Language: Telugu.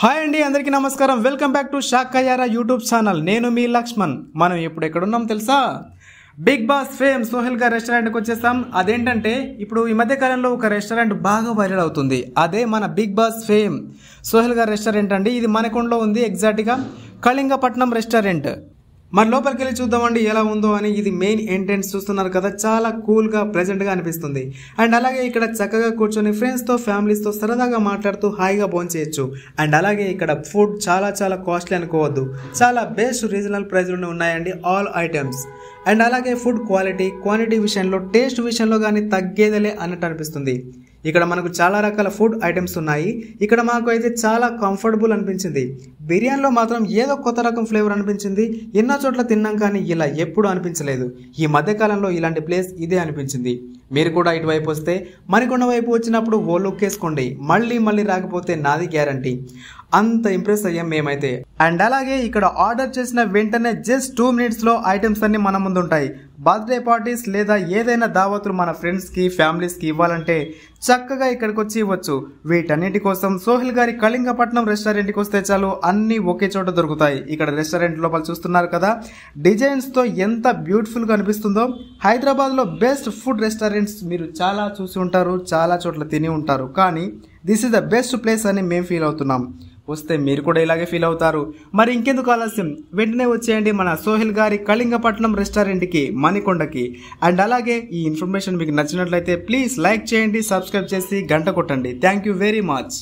హాయ్ అండి, అందరికీ నమస్కారం. వెల్కమ్ బ్యాక్ టు షాక్కయ్యారా యూట్యూబ్ ఛానల్. నేను మీ లక్ష్మణ్. మనం ఇప్పుడు ఎక్కడున్నాం తెలుసా? బిగ్ బాస్ ఫేమ్ సోహెల్ గారి రెస్టారెంట్కి వచ్చేసాం. అదేంటంటే ఇప్పుడు ఈ మధ్య కాలంలో ఒక రెస్టారెంట్ బాగా వైరల్ అవుతుంది. అదే మన బిగ్ బాస్ ఫేమ్ సోహెల్ గారి రెస్టారెంట్ అండి. ఇది మనకొండలో ఉంది, ఎగ్జాక్ట్గా కళింగపట్నం రెస్టారెంట్. మన లోపలికి వెళ్ళి చూద్దామండి ఎలా ఉందో అని. ఇది మెయిన్ ఎంట్రెన్స్ చూస్తున్నారు కదా, చాలా కూల్గా ప్లెజెంట్గా అనిపిస్తుంది. అండ్ అలాగే ఇక్కడ చక్కగా కూర్చొని ఫ్రెండ్స్తో ఫ్యామిలీస్తో సరదాగా మాట్లాడుతూ హాయిగా భోంచేయచ్చు. అండ్ అలాగే ఇక్కడ ఫుడ్ చాలా చాలా కాస్ట్లీ అనుకోవద్దు, చాలా బెస్ట్ రీజనల్ ప్రైస్లోనే ఉన్నాయండి ఆల్ ఐటమ్స్. అండ్ అలాగే ఫుడ్ క్వాంటిటీ విషయంలో, టేస్ట్ విషయంలో కానీ తగ్గేదలే అన్నట్టు అనిపిస్తుంది. ఇక్కడ మనకు చాలా రకాల ఫుడ్ ఐటమ్స్ ఉన్నాయి. ఇక్కడ మాకు అయితే చాలా కంఫర్టబుల్ అనిపించింది. బిర్యానీలో మాత్రం ఏదో కొత్త రకం ఫ్లేవర్ అనిపించింది. ఎన్నో చోట్ల తిన్నాం కానీ ఇలా ఎప్పుడు అనిపించలేదు. ఈ మధ్యకాలంలో ఇలాంటి ప్లేస్ ఇదే అనిపించింది. మీరు కూడా ఇటువైపు వస్తే, మరికొండ వైపు వచ్చినప్పుడు ఓ లుక్ వేసుకోండి. మళ్ళీ రాకపోతే నాది గ్యారంటీ. అంత ఇంప్రెస్ అయ్యాం మేమైతే. అండ్ అలాగే ఇక్కడ ఆర్డర్ చేసిన వెంటనే జస్ట్ 2 minutesలో ఐటమ్స్ అన్ని మన ముందు ఉంటాయి. బర్త్డే పార్టీస్ లేదా ఏదైనా దావతులు మన ఫ్రెండ్స్కి ఫ్యామిలీస్కి ఇవ్వాలంటే చక్కగా ఇక్కడికి వచ్చి ఇవ్వచ్చు. వీటన్నిటి కోసం సోహెల్ గారి కళింగపట్నం రెస్టారెంట్కి వస్తే చాలు, అన్నీ ఒకే చోట దొరుకుతాయి. ఇక్కడ రెస్టారెంట్ లోపల చూస్తున్నారు కదా, డిజైన్స్తో ఎంత బ్యూటిఫుల్గా అనిపిస్తుందో. హైదరాబాద్లో బెస్ట్ ఫుడ్ రెస్టారెంట్స్ మీరు చాలా చూసి ఉంటారు, చాలా చోట్ల తిని ఉంటారు, కానీ this is the best place అని మేము ఫీల్ అవుతున్నాం. వస్తే మీరు కూడా ఇలాగే ఫీల్ అవుతారు. మరి ఇంకెందుకు ఆలస్యం, వెంటనే వచ్చేయండి మన సోహెల్ గారి కళింగపట్నం రెస్టారెంట్కి, మణికొండకి. అండ్ అలాగే ఈ ఇన్ఫర్మేషన్ మీకు నచ్చినట్లయితే ప్లీజ్ లైక్ చేయండి, సబ్స్క్రైబ్ చేసి గంట కొట్టండి. Thank you very much.